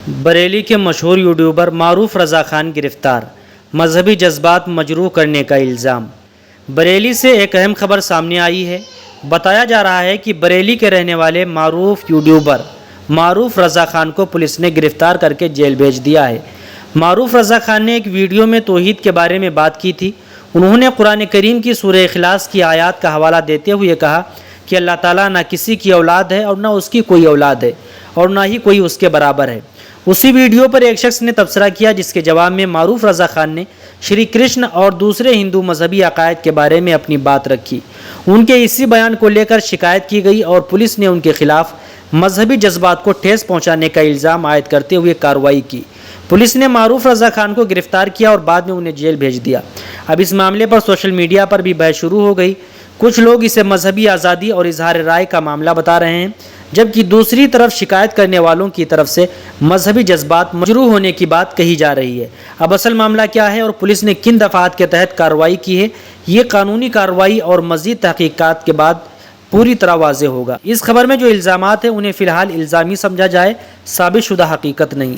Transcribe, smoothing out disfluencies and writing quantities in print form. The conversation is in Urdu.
بریلی کے مشہور یوٹیوبر معروف رضا خان گرفتار، مذہبی جذبات مجروح کرنے کا الزام۔ بریلی سے ایک اہم خبر سامنے آئی ہے۔ بتایا جا رہا ہے کہ بریلی کے رہنے والے معروف یوٹیوبر معروف رضا خان کو پولیس نے گرفتار کر کے جیل بھیج دیا ہے۔ معروف رضا خان نے ایک ویڈیو میں توحید کے بارے میں بات کی تھی۔ انہوں نے قرآن کریم کی سورہ اخلاص کی آیات کا حوالہ دیتے ہوئے کہا کہ اللہ تعالیٰ نہ کسی کی اولاد ہے اور نہ اس کی کوئی اولاد ہے اور نہ ہی کوئی اس کے برابر ہے۔ اسی ویڈیو پر ایک شخص نے تبصرہ کیا، جس کے جواب میں معروف رضا خان نے شری کرشن اور دوسرے ہندو مذہبی عقائد کے بارے میں اپنی بات رکھی۔ ان کے اسی بیان کو لے کر شکایت کی گئی اور پولیس نے ان کے خلاف مذہبی جذبات کو ٹھیس پہنچانے کا الزام عائد کرتے ہوئے کارروائی کی۔ پولیس نے معروف رضا خان کو گرفتار کیا اور بعد میں انہیں جیل بھیج دیا۔ اب اس معاملے پر سوشل میڈیا پر بھی بحث شروع ہو گئی۔ کچھ لوگ اسے مذہبی آزادی اور اظہار رائے کا معاملہ بتا رہے ہیں، جبکہ دوسری طرف شکایت کرنے والوں کی طرف سے مذہبی جذبات مجروح ہونے کی بات کہی جا رہی ہے۔ اب اصل معاملہ کیا ہے اور پولیس نے کن دفعات کے تحت کارروائی کی ہے، یہ قانونی کارروائی اور مزید تحقیقات کے بعد پوری طرح واضح ہوگا۔ اس خبر میں جو الزامات ہیں انہیں فی الحال الزامی سمجھا جائے، ثابت شدہ حقیقت نہیں۔